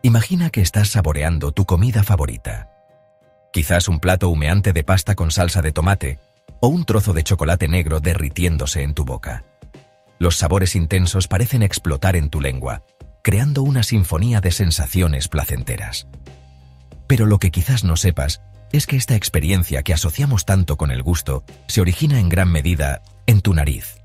Imagina que estás saboreando tu comida favorita. Quizás un plato humeante de pasta con salsa de tomate o un trozo de chocolate negro derritiéndose en tu boca. Los sabores intensos parecen explotar en tu lengua, creando una sinfonía de sensaciones placenteras. Pero lo que quizás no sepas es que esta experiencia que asociamos tanto con el gusto se origina en gran medida en tu nariz.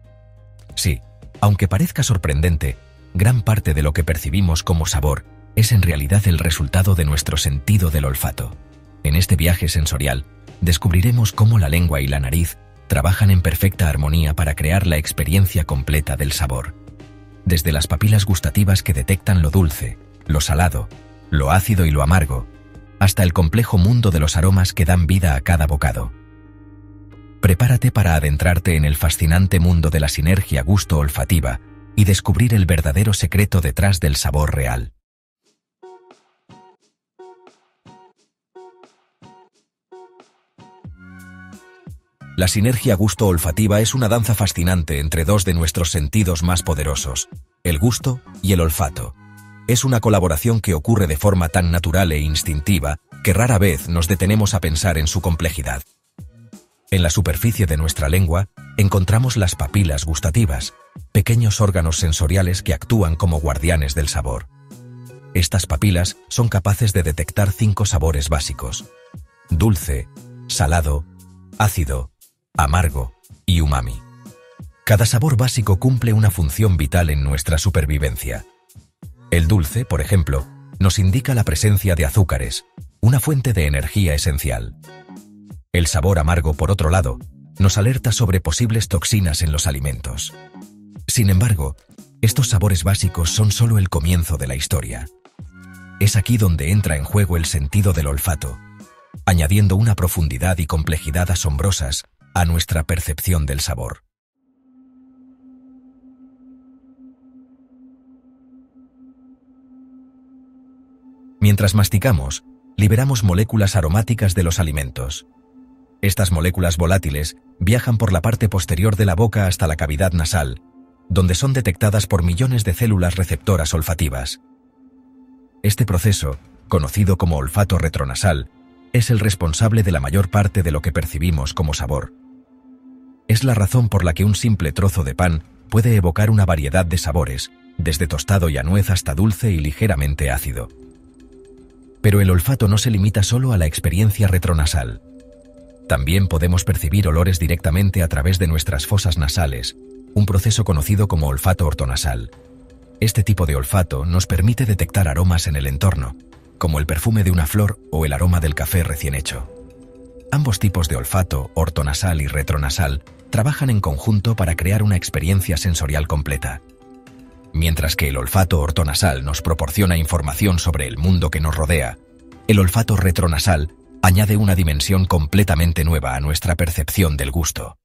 Sí, aunque parezca sorprendente, gran parte de lo que percibimos como sabor es en realidad el resultado de nuestro sentido del olfato. En este viaje sensorial, descubriremos cómo la lengua y la nariz trabajan en perfecta armonía para crear la experiencia completa del sabor. Desde las papilas gustativas que detectan lo dulce, lo salado, lo ácido y lo amargo, hasta el complejo mundo de los aromas que dan vida a cada bocado. Prepárate para adentrarte en el fascinante mundo de la sinergia gusto-olfativa y descubrir el verdadero secreto detrás del sabor real. La sinergia gusto-olfativa es una danza fascinante entre dos de nuestros sentidos más poderosos, el gusto y el olfato. Es una colaboración que ocurre de forma tan natural e instintiva que rara vez nos detenemos a pensar en su complejidad. En la superficie de nuestra lengua encontramos las papilas gustativas, pequeños órganos sensoriales que actúan como guardianes del sabor. Estas papilas son capaces de detectar 5 sabores básicos: dulce, salado, ácido, amargo y umami. Cada sabor básico cumple una función vital en nuestra supervivencia. El dulce, por ejemplo, nos indica la presencia de azúcares, una fuente de energía esencial. El sabor amargo, por otro lado, nos alerta sobre posibles toxinas en los alimentos. Sin embargo, estos sabores básicos son solo el comienzo de la historia. Es aquí donde entra en juego el sentido del olfato, añadiendo una profundidad y complejidad asombrosas a nuestra percepción del sabor. Mientras masticamos, liberamos moléculas aromáticas de los alimentos. Estas moléculas volátiles viajan por la parte posterior de la boca hasta la cavidad nasal, donde son detectadas por millones de células receptoras olfativas. Este proceso, conocido como olfato retronasal, es el responsable de la mayor parte de lo que percibimos como sabor. Es la razón por la que un simple trozo de pan puede evocar una variedad de sabores, desde tostado y a nuez hasta dulce y ligeramente ácido. Pero el olfato no se limita solo a la experiencia retronasal. También podemos percibir olores directamente a través de nuestras fosas nasales, un proceso conocido como olfato ortonasal. Este tipo de olfato nos permite detectar aromas en el entorno, como el perfume de una flor o el aroma del café recién hecho. Ambos tipos de olfato, ortonasal y retronasal, trabajan en conjunto para crear una experiencia sensorial completa. Mientras que el olfato ortonasal nos proporciona información sobre el mundo que nos rodea, el olfato retronasal añade una dimensión completamente nueva a nuestra percepción del gusto.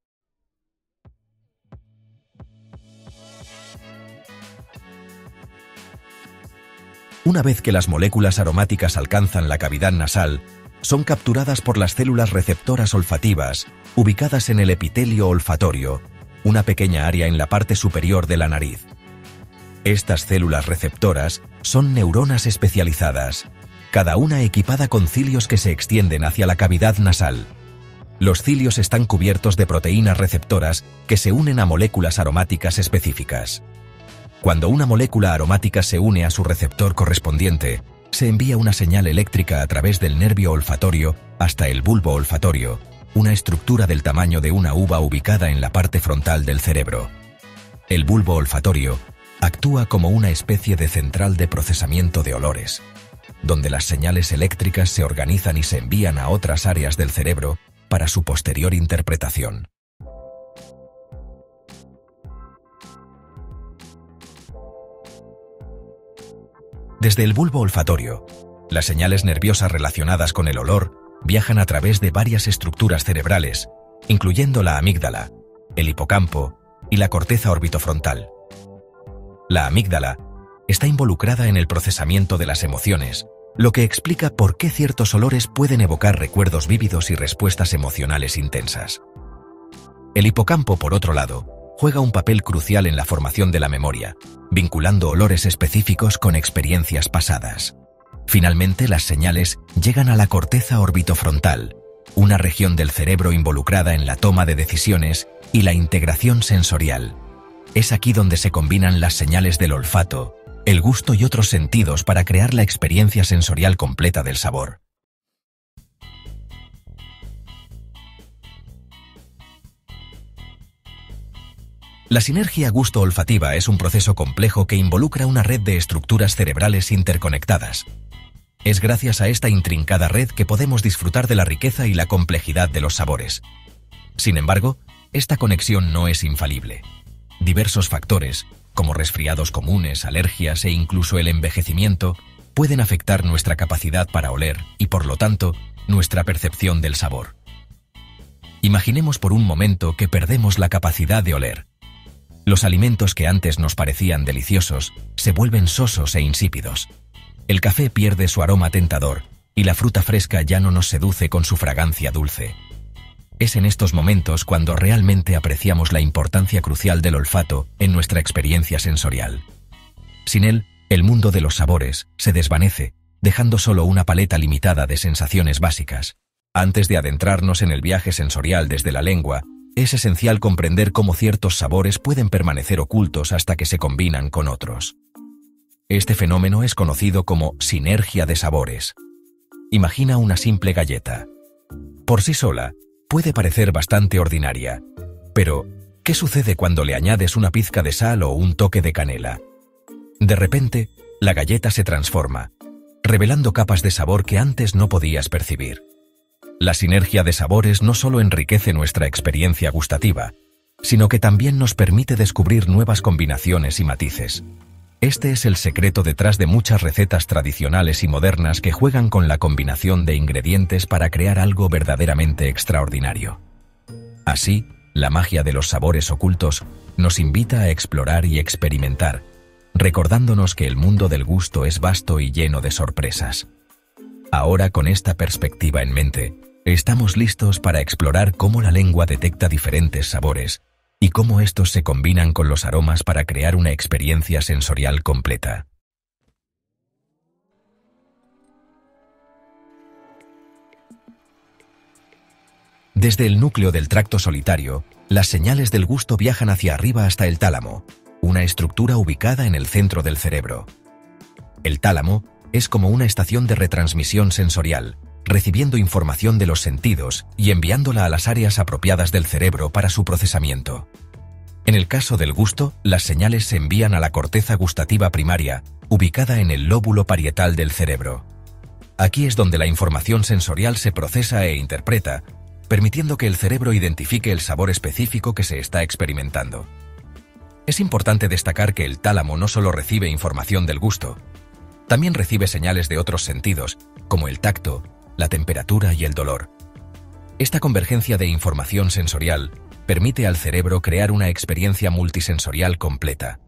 Una vez que las moléculas aromáticas alcanzan la cavidad nasal, son capturadas por las células receptoras olfativas, ubicadas en el epitelio olfatorio, una pequeña área en la parte superior de la nariz. Estas células receptoras son neuronas especializadas, cada una equipada con cilios que se extienden hacia la cavidad nasal. Los cilios están cubiertos de proteínas receptoras que se unen a moléculas aromáticas específicas. Cuando una molécula aromática se une a su receptor correspondiente, se envía una señal eléctrica a través del nervio olfatorio hasta el bulbo olfatorio, una estructura del tamaño de una uva ubicada en la parte frontal del cerebro. El bulbo olfatorio actúa como una especie de central de procesamiento de olores, donde las señales eléctricas se organizan y se envían a otras áreas del cerebro para su posterior interpretación. Desde el bulbo olfatorio, las señales nerviosas relacionadas con el olor viajan a través de varias estructuras cerebrales, incluyendo la amígdala, el hipocampo y la corteza orbitofrontal. La amígdala está involucrada en el procesamiento de las emociones, lo que explica por qué ciertos olores pueden evocar recuerdos vívidos y respuestas emocionales intensas. El hipocampo, por otro lado, juega un papel crucial en la formación de la memoria, vinculando olores específicos con experiencias pasadas. Finalmente, las señales llegan a la corteza orbitofrontal, una región del cerebro involucrada en la toma de decisiones y la integración sensorial. Es aquí donde se combinan las señales del olfato, el gusto y otros sentidos para crear la experiencia sensorial completa del sabor. La sinergia gusto-olfativa es un proceso complejo que involucra una red de estructuras cerebrales interconectadas. Es gracias a esta intrincada red que podemos disfrutar de la riqueza y la complejidad de los sabores. Sin embargo, esta conexión no es infalible. Diversos factores, como resfriados comunes, alergias e incluso el envejecimiento, pueden afectar nuestra capacidad para oler y, por lo tanto, nuestra percepción del sabor. Imaginemos por un momento que perdemos la capacidad de oler. Los alimentos que antes nos parecían deliciosos se vuelven sosos e insípidos. El café pierde su aroma tentador y la fruta fresca ya no nos seduce con su fragancia dulce. Es en estos momentos cuando realmente apreciamos la importancia crucial del olfato en nuestra experiencia sensorial. Sin él, el mundo de los sabores se desvanece, dejando solo una paleta limitada de sensaciones básicas. Antes de adentrarnos en el viaje sensorial desde la lengua, es esencial comprender cómo ciertos sabores pueden permanecer ocultos hasta que se combinan con otros. Este fenómeno es conocido como sinergia de sabores. Imagina una simple galleta. Por sí sola, puede parecer bastante ordinaria. Pero, ¿qué sucede cuando le añades una pizca de sal o un toque de canela? De repente, la galleta se transforma, revelando capas de sabor que antes no podías percibir. La sinergia de sabores no solo enriquece nuestra experiencia gustativa, sino que también nos permite descubrir nuevas combinaciones y matices. Este es el secreto detrás de muchas recetas tradicionales y modernas que juegan con la combinación de ingredientes para crear algo verdaderamente extraordinario. Así, la magia de los sabores ocultos nos invita a explorar y experimentar, recordándonos que el mundo del gusto es vasto y lleno de sorpresas. Ahora, con esta perspectiva en mente, estamos listos para explorar cómo la lengua detecta diferentes sabores y cómo estos se combinan con los aromas para crear una experiencia sensorial completa. Desde el núcleo del tracto solitario, las señales del gusto viajan hacia arriba hasta el tálamo, una estructura ubicada en el centro del cerebro. El tálamo es como una estación de retransmisión sensorial, recibiendo información de los sentidos y enviándola a las áreas apropiadas del cerebro para su procesamiento. En el caso del gusto, las señales se envían a la corteza gustativa primaria, ubicada en el lóbulo parietal del cerebro. Aquí es donde la información sensorial se procesa e interpreta, permitiendo que el cerebro identifique el sabor específico que se está experimentando. Es importante destacar que el tálamo no solo recibe información del gusto, también recibe señales de otros sentidos, como el tacto, la temperatura y el dolor. Esta convergencia de información sensorial permite al cerebro crear una experiencia multisensorial completa.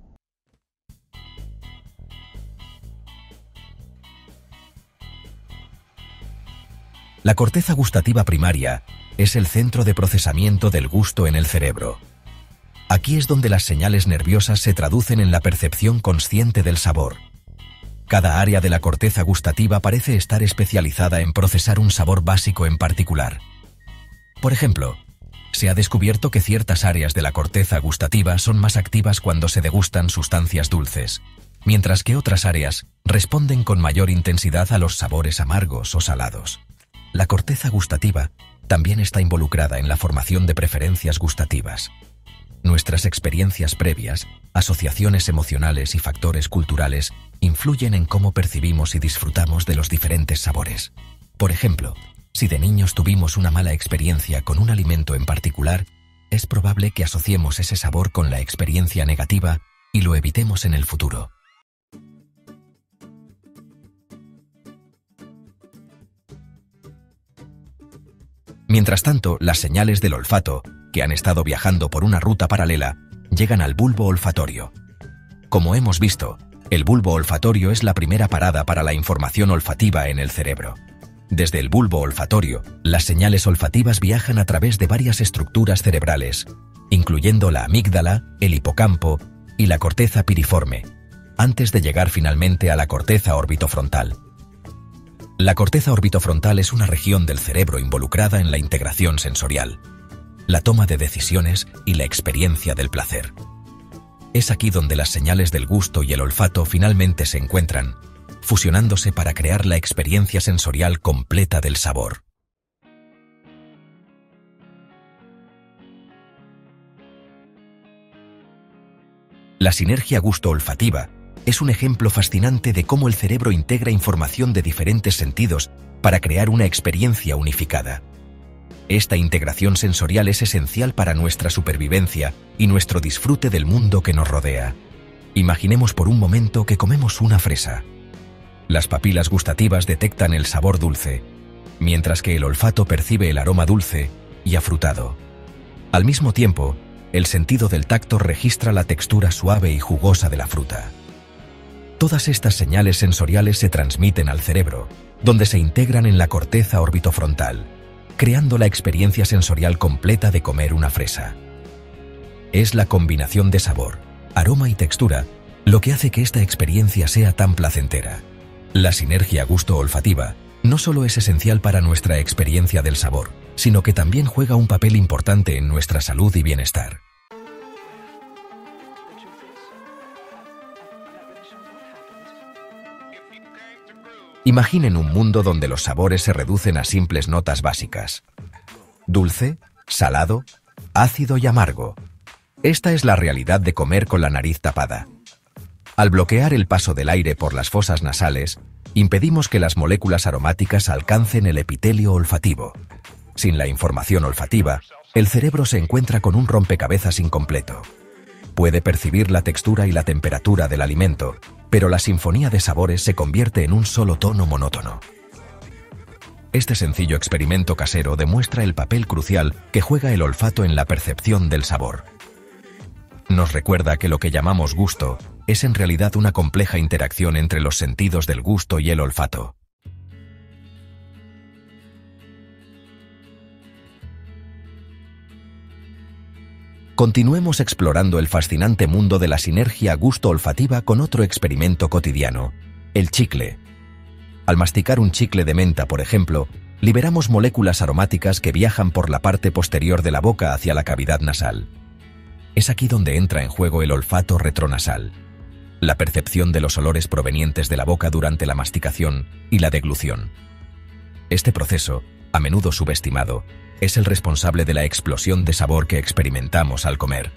La corteza gustativa primaria es el centro de procesamiento del gusto en el cerebro. Aquí es donde las señales nerviosas se traducen en la percepción consciente del sabor. Cada área de la corteza gustativa parece estar especializada en procesar un sabor básico en particular. Por ejemplo, se ha descubierto que ciertas áreas de la corteza gustativa son más activas cuando se degustan sustancias dulces, mientras que otras áreas responden con mayor intensidad a los sabores amargos o salados. La corteza gustativa también está involucrada en la formación de preferencias gustativas. Nuestras experiencias previas, asociaciones emocionales y factores culturales influyen en cómo percibimos y disfrutamos de los diferentes sabores. Por ejemplo, si de niños tuvimos una mala experiencia con un alimento en particular, es probable que asociemos ese sabor con la experiencia negativa y lo evitemos en el futuro. Mientras tanto, las señales del olfato, que han estado viajando por una ruta paralela, llegan al bulbo olfatorio. Como hemos visto, el bulbo olfatorio es la primera parada para la información olfativa en el cerebro. Desde el bulbo olfatorio, las señales olfativas viajan a través de varias estructuras cerebrales, incluyendo la amígdala, el hipocampo y la corteza piriforme, antes de llegar finalmente a la corteza orbitofrontal. La corteza orbitofrontal es una región del cerebro involucrada en la integración sensorial, la toma de decisiones y la experiencia del placer. Es aquí donde las señales del gusto y el olfato finalmente se encuentran, fusionándose para crear la experiencia sensorial completa del sabor. La sinergia gusto-olfativa es un ejemplo fascinante de cómo el cerebro integra información de diferentes sentidos para crear una experiencia unificada. Esta integración sensorial es esencial para nuestra supervivencia y nuestro disfrute del mundo que nos rodea. Imaginemos por un momento que comemos una fresa. Las papilas gustativas detectan el sabor dulce, mientras que el olfato percibe el aroma dulce y afrutado. Al mismo tiempo, el sentido del tacto registra la textura suave y jugosa de la fruta. Todas estas señales sensoriales se transmiten al cerebro, donde se integran en la corteza orbitofrontal, creando la experiencia sensorial completa de comer una fresa. Es la combinación de sabor, aroma y textura lo que hace que esta experiencia sea tan placentera. La sinergia gusto-olfativa no solo es esencial para nuestra experiencia del sabor, sino que también juega un papel importante en nuestra salud y bienestar. Imaginen un mundo donde los sabores se reducen a simples notas básicas: dulce, salado, ácido y amargo. Esta es la realidad de comer con la nariz tapada. Al bloquear el paso del aire por las fosas nasales, impedimos que las moléculas aromáticas alcancen el epitelio olfativo. Sin la información olfativa, el cerebro se encuentra con un rompecabezas incompleto. Puede percibir la textura y la temperatura del alimento, pero la sinfonía de sabores se convierte en un solo tono monótono. Este sencillo experimento casero demuestra el papel crucial que juega el olfato en la percepción del sabor. Nos recuerda que lo que llamamos gusto es en realidad una compleja interacción entre los sentidos del gusto y el olfato. Continuemos explorando el fascinante mundo de la sinergia gusto-olfativa con otro experimento cotidiano: el chicle. Al masticar un chicle de menta, por ejemplo, liberamos moléculas aromáticas que viajan por la parte posterior de la boca hacia la cavidad nasal. Es aquí donde entra en juego el olfato retronasal, la percepción de los olores provenientes de la boca durante la masticación y la deglución. Este proceso, a menudo subestimado, es el responsable de la explosión de sabor que experimentamos al comer.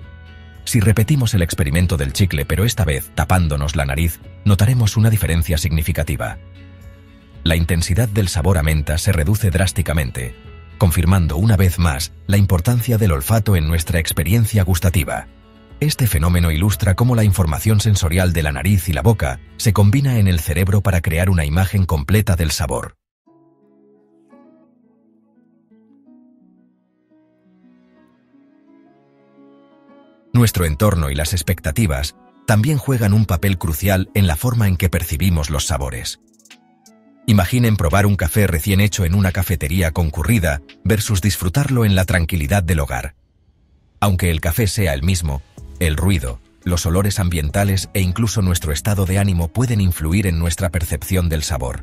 Si repetimos el experimento del chicle, pero esta vez tapándonos la nariz, notaremos una diferencia significativa. La intensidad del sabor a menta se reduce drásticamente, confirmando una vez más la importancia del olfato en nuestra experiencia gustativa. Este fenómeno ilustra cómo la información sensorial de la nariz y la boca se combina en el cerebro para crear una imagen completa del sabor. Nuestro entorno y las expectativas también juegan un papel crucial en la forma en que percibimos los sabores. Imaginen probar un café recién hecho en una cafetería concurrida versus disfrutarlo en la tranquilidad del hogar. Aunque el café sea el mismo, el ruido, los olores ambientales e incluso nuestro estado de ánimo pueden influir en nuestra percepción del sabor.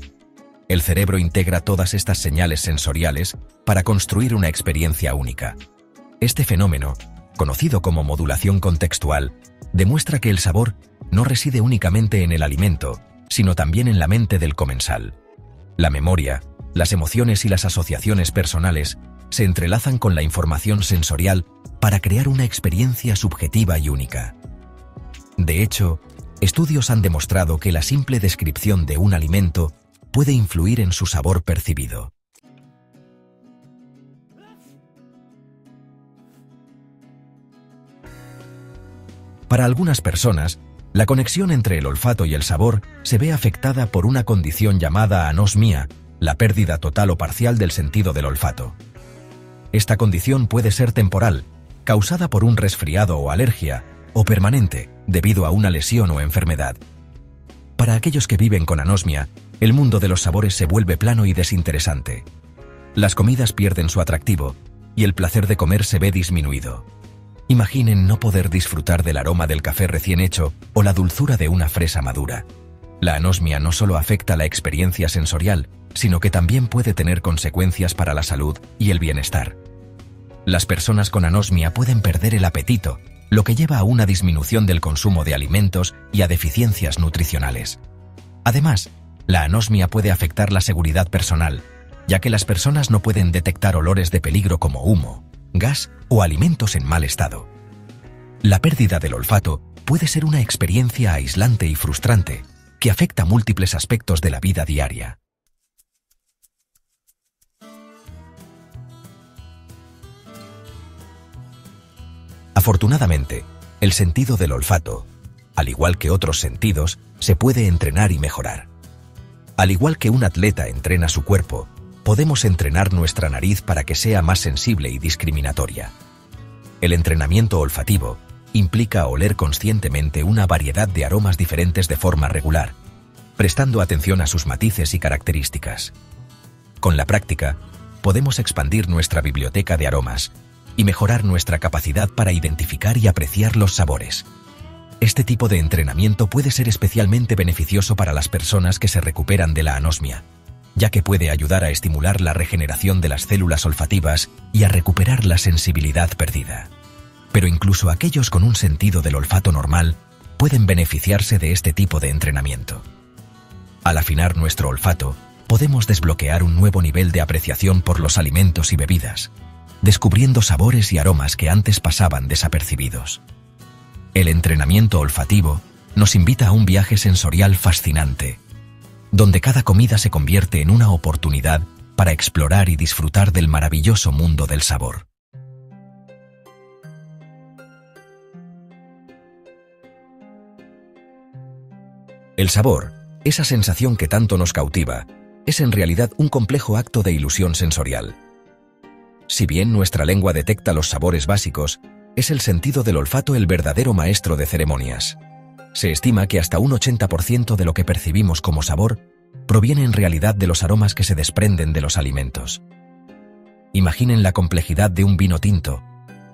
El cerebro integra todas estas señales sensoriales para construir una experiencia única. Este fenómeno, conocido como modulación contextual, demuestra que el sabor no reside únicamente en el alimento, sino también en la mente del comensal. La memoria, las emociones y las asociaciones personales se entrelazan con la información sensorial para crear una experiencia subjetiva y única. De hecho, estudios han demostrado que la simple descripción de un alimento puede influir en su sabor percibido. Para algunas personas, la conexión entre el olfato y el sabor se ve afectada por una condición llamada anosmia, la pérdida total o parcial del sentido del olfato. Esta condición puede ser temporal, causada por un resfriado o alergia, o permanente, debido a una lesión o enfermedad. Para aquellos que viven con anosmia, el mundo de los sabores se vuelve plano y desinteresante. Las comidas pierden su atractivo, y el placer de comer se ve disminuido. Imaginen no poder disfrutar del aroma del café recién hecho o la dulzura de una fresa madura. La anosmia no solo afecta la experiencia sensorial, sino que también puede tener consecuencias para la salud y el bienestar. Las personas con anosmia pueden perder el apetito, lo que lleva a una disminución del consumo de alimentos y a deficiencias nutricionales. Además, la anosmia puede afectar la seguridad personal, ya que las personas no pueden detectar olores de peligro como humo, gas o alimentos en mal estado. La pérdida del olfato puede ser una experiencia aislante y frustrante que afecta múltiples aspectos de la vida diaria. Afortunadamente, el sentido del olfato, al igual que otros sentidos, se puede entrenar y mejorar. Al igual que un atleta entrena su cuerpo, podemos entrenar nuestra nariz para que sea más sensible y discriminatoria. El entrenamiento olfativo implica oler conscientemente una variedad de aromas diferentes de forma regular, prestando atención a sus matices y características. Con la práctica, podemos expandir nuestra biblioteca de aromas y mejorar nuestra capacidad para identificar y apreciar los sabores. Este tipo de entrenamiento puede ser especialmente beneficioso para las personas que se recuperan de la anosmia, ya que puede ayudar a estimular la regeneración de las células olfativas y a recuperar la sensibilidad perdida. Pero incluso aquellos con un sentido del olfato normal pueden beneficiarse de este tipo de entrenamiento. Al afinar nuestro olfato, podemos desbloquear un nuevo nivel de apreciación por los alimentos y bebidas, descubriendo sabores y aromas que antes pasaban desapercibidos. El entrenamiento olfativo nos invita a un viaje sensorial fascinante, donde cada comida se convierte en una oportunidad para explorar y disfrutar del maravilloso mundo del sabor. El sabor, esa sensación que tanto nos cautiva, es en realidad un complejo acto de ilusión sensorial. Si bien nuestra lengua detecta los sabores básicos, es el sentido del olfato el verdadero maestro de ceremonias. Se estima que hasta un 80% de lo que percibimos como sabor proviene en realidad de los aromas que se desprenden de los alimentos. Imaginen la complejidad de un vino tinto,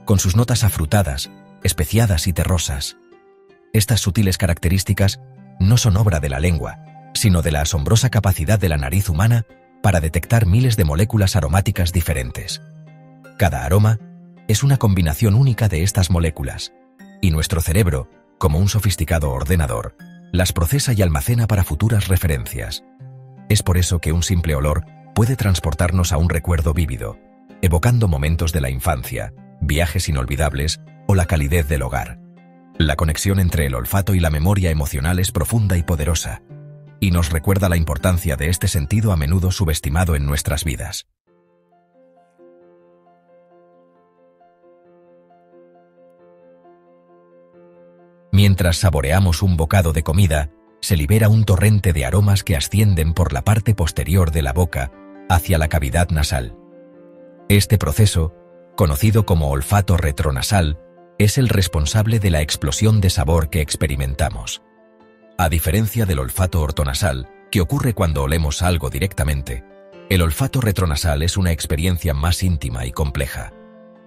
con sus notas afrutadas, especiadas y terrosas. Estas sutiles características no son obra de la lengua, sino de la asombrosa capacidad de la nariz humana para detectar miles de moléculas aromáticas diferentes. Cada aroma es una combinación única de estas moléculas, y nuestro cerebro, como un sofisticado ordenador, las procesa y almacena para futuras referencias. Es por eso que un simple olor puede transportarnos a un recuerdo vívido, evocando momentos de la infancia, viajes inolvidables o la calidez del hogar. La conexión entre el olfato y la memoria emocional es profunda y poderosa, y nos recuerda la importancia de este sentido a menudo subestimado en nuestras vidas. Mientras saboreamos un bocado de comida, se libera un torrente de aromas que ascienden por la parte posterior de la boca hacia la cavidad nasal. Este proceso, conocido como olfato retronasal, es el responsable de la explosión de sabor que experimentamos. A diferencia del olfato ortonasal, que ocurre cuando olemos algo directamente, el olfato retronasal es una experiencia más íntima y compleja.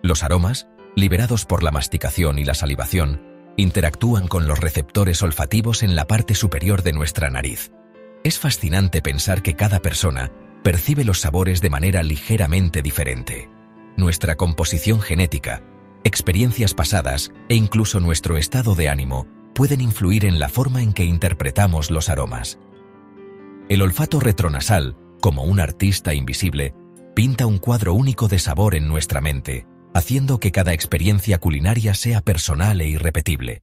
Los aromas, liberados por la masticación y la salivación, interactúan con los receptores olfativos en la parte superior de nuestra nariz. Es fascinante pensar que cada persona percibe los sabores de manera ligeramente diferente. Nuestra composición genética, experiencias pasadas e incluso nuestro estado de ánimo pueden influir en la forma en que interpretamos los aromas. El olfato retronasal, como un artista invisible, pinta un cuadro único de sabor en nuestra mente, haciendo que cada experiencia culinaria sea personal e irrepetible.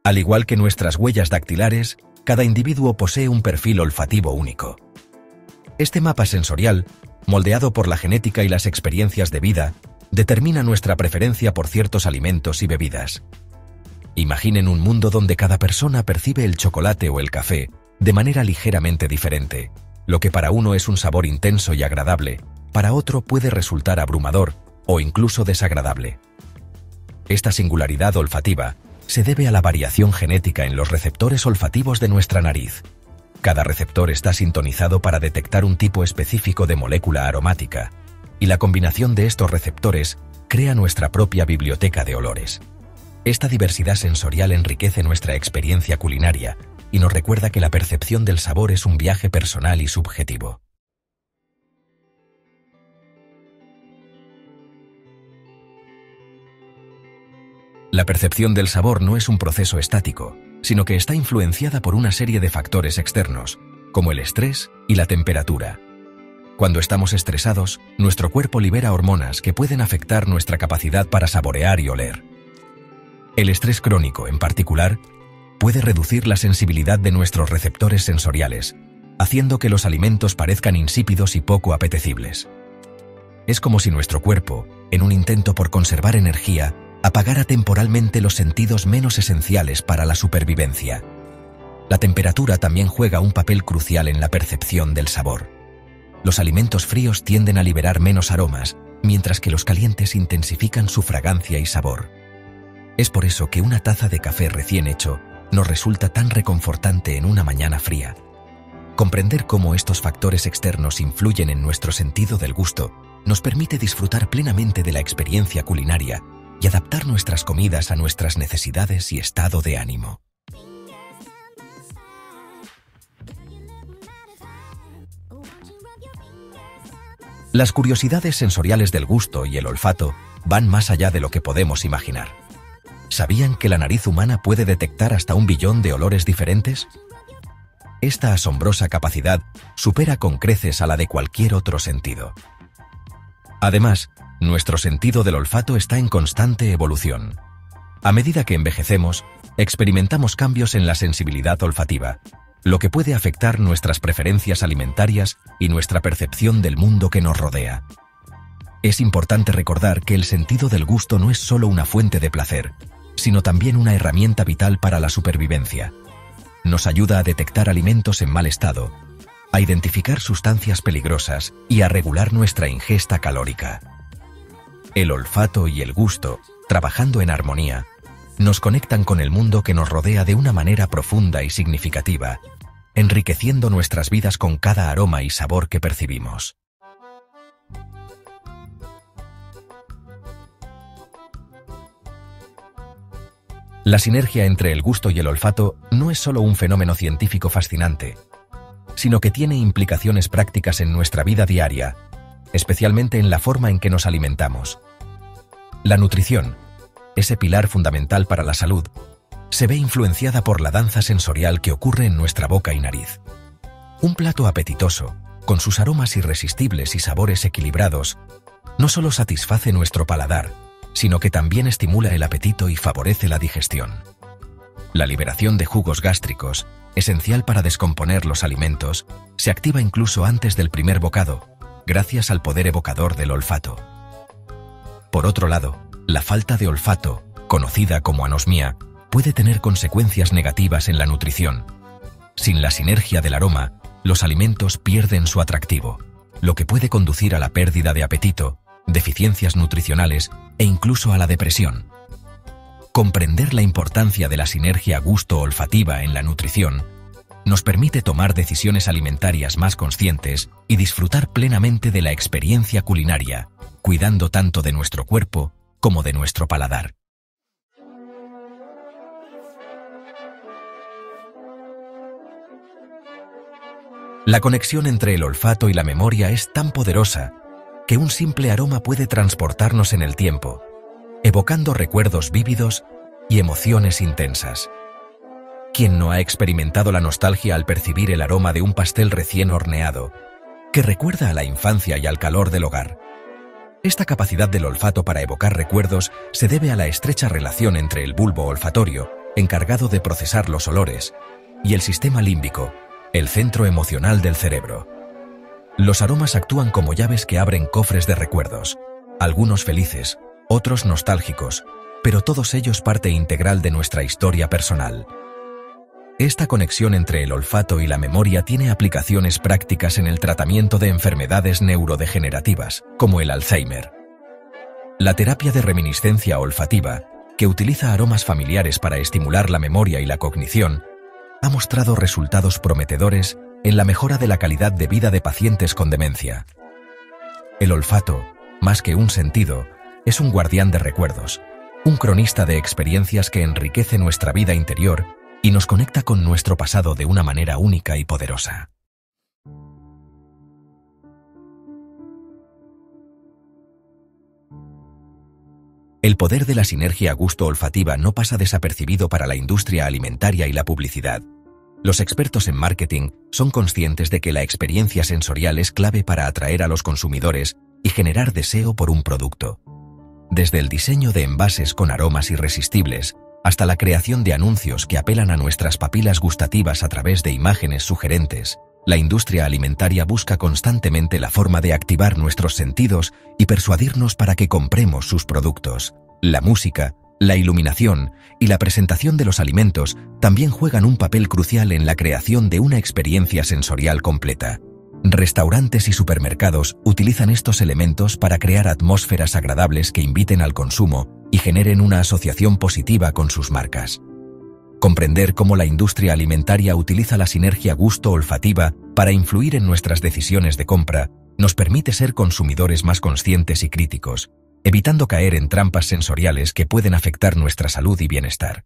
Al igual que nuestras huellas dactilares, cada individuo posee un perfil olfativo único. Este mapa sensorial, moldeado por la genética y las experiencias de vida, determina nuestra preferencia por ciertos alimentos y bebidas. Imaginen un mundo donde cada persona percibe el chocolate o el café de manera ligeramente diferente. Lo que para uno es un sabor intenso y agradable, para otro puede resultar abrumador o incluso desagradable. Esta singularidad olfativa se debe a la variación genética en los receptores olfativos de nuestra nariz. Cada receptor está sintonizado para detectar un tipo específico de molécula aromática, y la combinación de estos receptores crea nuestra propia biblioteca de olores. Esta diversidad sensorial enriquece nuestra experiencia culinaria y nos recuerda que la percepción del sabor es un viaje personal y subjetivo. La percepción del sabor no es un proceso estático, sino que está influenciada por una serie de factores externos, como el estrés y la temperatura. Cuando estamos estresados, nuestro cuerpo libera hormonas que pueden afectar nuestra capacidad para saborear y oler. El estrés crónico, en particular, puede reducir la sensibilidad de nuestros receptores sensoriales, haciendo que los alimentos parezcan insípidos y poco apetecibles. Es como si nuestro cuerpo, en un intento por conservar energía, apagara temporalmente los sentidos menos esenciales para la supervivencia. La temperatura también juega un papel crucial en la percepción del sabor. Los alimentos fríos tienden a liberar menos aromas, mientras que los calientes intensifican su fragancia y sabor. Es por eso que una taza de café recién hecho nos resulta tan reconfortante en una mañana fría. Comprender cómo estos factores externos influyen en nuestro sentido del gusto nos permite disfrutar plenamente de la experiencia culinaria y adaptar nuestras comidas a nuestras necesidades y estado de ánimo. Las curiosidades sensoriales del gusto y el olfato van más allá de lo que podemos imaginar. ¿Sabían que la nariz humana puede detectar hasta 1 billón de olores diferentes? Esta asombrosa capacidad supera con creces a la de cualquier otro sentido. Además, nuestro sentido del olfato está en constante evolución. A medida que envejecemos, experimentamos cambios en la sensibilidad olfativa, lo que puede afectar nuestras preferencias alimentarias y nuestra percepción del mundo que nos rodea. Es importante recordar que el sentido del gusto no es solo una fuente de placer, sino también una herramienta vital para la supervivencia. Nos ayuda a detectar alimentos en mal estado, a identificar sustancias peligrosas y a regular nuestra ingesta calórica. El olfato y el gusto, trabajando en armonía, nos conectan con el mundo que nos rodea de una manera profunda y significativa, enriqueciendo nuestras vidas con cada aroma y sabor que percibimos. La sinergia entre el gusto y el olfato no es solo un fenómeno científico fascinante, sino que tiene implicaciones prácticas en nuestra vida diaria, especialmente en la forma en que nos alimentamos. La nutrición, ese pilar fundamental para la salud, se ve influenciada por la danza sensorial que ocurre en nuestra boca y nariz. Un plato apetitoso, con sus aromas irresistibles y sabores equilibrados, no solo satisface nuestro paladar, sino que también estimula el apetito y favorece la digestión. La liberación de jugos gástricos, esencial para descomponer los alimentos, se activa incluso antes del primer bocado, gracias al poder evocador del olfato. Por otro lado, la falta de olfato, conocida como anosmia, puede tener consecuencias negativas en la nutrición. Sin la sinergia del aroma, los alimentos pierden su atractivo, lo que puede conducir a la pérdida de apetito, deficiencias nutricionales e incluso a la depresión. Comprender la importancia de la sinergia gusto-olfativa en la nutrición nos permite tomar decisiones alimentarias más conscientes y disfrutar plenamente de la experiencia culinaria, cuidando tanto de nuestro cuerpo como de nuestro paladar. La conexión entre el olfato y la memoria es tan poderosa que un simple aroma puede transportarnos en el tiempo, evocando recuerdos vívidos y emociones intensas. ¿Quién no ha experimentado la nostalgia al percibir el aroma de un pastel recién horneado, que recuerda a la infancia y al calor del hogar? Esta capacidad del olfato para evocar recuerdos se debe a la estrecha relación entre el bulbo olfatorio, encargado de procesar los olores, y el sistema límbico, el centro emocional del cerebro. Los aromas actúan como llaves que abren cofres de recuerdos, algunos felices, otros nostálgicos, pero todos ellos parte integral de nuestra historia personal. Esta conexión entre el olfato y la memoria tiene aplicaciones prácticas en el tratamiento de enfermedades neurodegenerativas, como el Alzheimer. La terapia de reminiscencia olfativa, que utiliza aromas familiares para estimular la memoria y la cognición, ha mostrado resultados prometedores en la mejora de la calidad de vida de pacientes con demencia. El olfato, más que un sentido, es un guardián de recuerdos, un cronista de experiencias que enriquece nuestra vida interior y nos conecta con nuestro pasado de una manera única y poderosa. El poder de la sinergia gusto-olfativa no pasa desapercibido para la industria alimentaria y la publicidad. Los expertos en marketing son conscientes de que la experiencia sensorial es clave para atraer a los consumidores y generar deseo por un producto. Desde el diseño de envases con aromas irresistibles hasta la creación de anuncios que apelan a nuestras papilas gustativas a través de imágenes sugerentes, la industria alimentaria busca constantemente la forma de activar nuestros sentidos y persuadirnos para que compremos sus productos. La música, la iluminación y la presentación de los alimentos también juegan un papel crucial en la creación de una experiencia sensorial completa. Restaurantes y supermercados utilizan estos elementos para crear atmósferas agradables que inviten al consumo y generen una asociación positiva con sus marcas. Comprender cómo la industria alimentaria utiliza la sinergia gusto-olfativa para influir en nuestras decisiones de compra nos permite ser consumidores más conscientes y críticos, evitando caer en trampas sensoriales que pueden afectar nuestra salud y bienestar.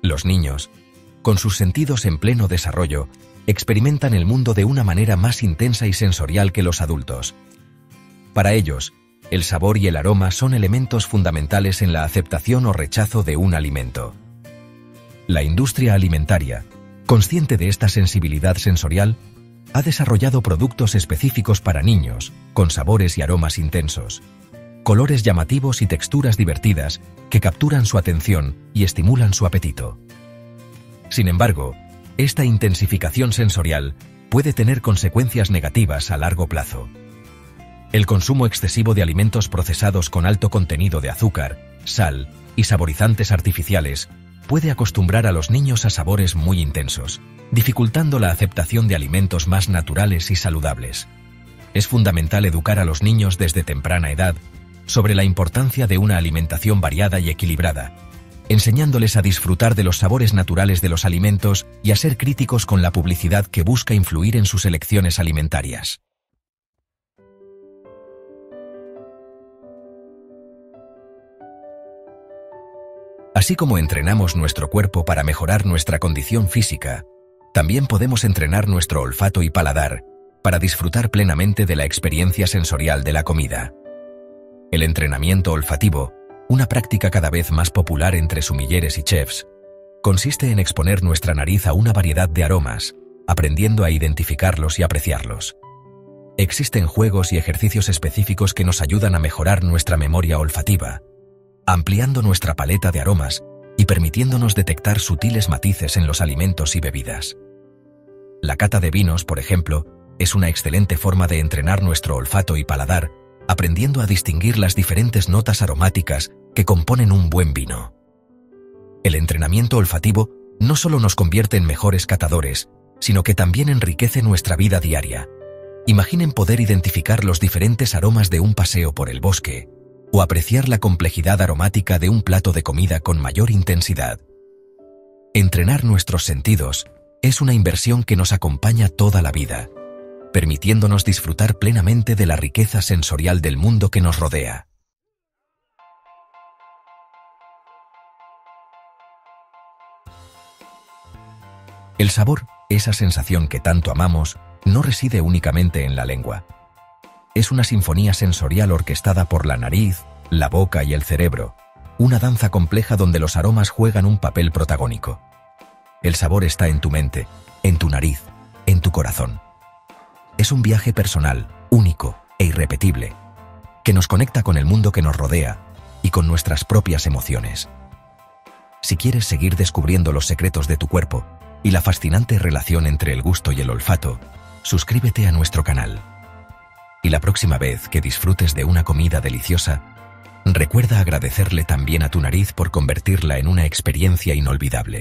Los niños, con sus sentidos en pleno desarrollo, experimentan el mundo de una manera más intensa y sensorial que los adultos. Para ellos, el sabor y el aroma son elementos fundamentales en la aceptación o rechazo de un alimento. La industria alimentaria, consciente de esta sensibilidad sensorial, ha desarrollado productos específicos para niños, con sabores y aromas intensos, colores llamativos y texturas divertidas que capturan su atención y estimulan su apetito. Sin embargo, esta intensificación sensorial puede tener consecuencias negativas a largo plazo. El consumo excesivo de alimentos procesados con alto contenido de azúcar, sal y saborizantes artificiales puede acostumbrar a los niños a sabores muy intensos, dificultando la aceptación de alimentos más naturales y saludables. Es fundamental educar a los niños desde temprana edad sobre la importancia de una alimentación variada y equilibrada, enseñándoles a disfrutar de los sabores naturales de los alimentos y a ser críticos con la publicidad que busca influir en sus elecciones alimentarias. Así como entrenamos nuestro cuerpo para mejorar nuestra condición física, también podemos entrenar nuestro olfato y paladar para disfrutar plenamente de la experiencia sensorial de la comida. El entrenamiento olfativo, una práctica cada vez más popular entre sumilleres y chefs, consiste en exponer nuestra nariz a una variedad de aromas, aprendiendo a identificarlos y apreciarlos. Existen juegos y ejercicios específicos que nos ayudan a mejorar nuestra memoria olfativa, ampliando nuestra paleta de aromas y permitiéndonos detectar sutiles matices en los alimentos y bebidas. La cata de vinos, por ejemplo, es una excelente forma de entrenar nuestro olfato y paladar, aprendiendo a distinguir las diferentes notas aromáticas que componen un buen vino. El entrenamiento olfativo no solo nos convierte en mejores catadores, sino que también enriquece nuestra vida diaria. Imaginen poder identificar los diferentes aromas de un paseo por el bosque, o apreciar la complejidad aromática de un plato de comida con mayor intensidad. Entrenar nuestros sentidos es una inversión que nos acompaña toda la vida, permitiéndonos disfrutar plenamente de la riqueza sensorial del mundo que nos rodea. El sabor, esa sensación que tanto amamos, no reside únicamente en la lengua. Es una sinfonía sensorial orquestada por la nariz, la boca y el cerebro, una danza compleja donde los aromas juegan un papel protagónico. El sabor está en tu mente, en tu nariz, en tu corazón. Es un viaje personal, único e irrepetible, que nos conecta con el mundo que nos rodea y con nuestras propias emociones. Si quieres seguir descubriendo los secretos de tu cuerpo y la fascinante relación entre el gusto y el olfato, suscríbete a nuestro canal. Y la próxima vez que disfrutes de una comida deliciosa, recuerda agradecerle también a tu nariz por convertirla en una experiencia inolvidable.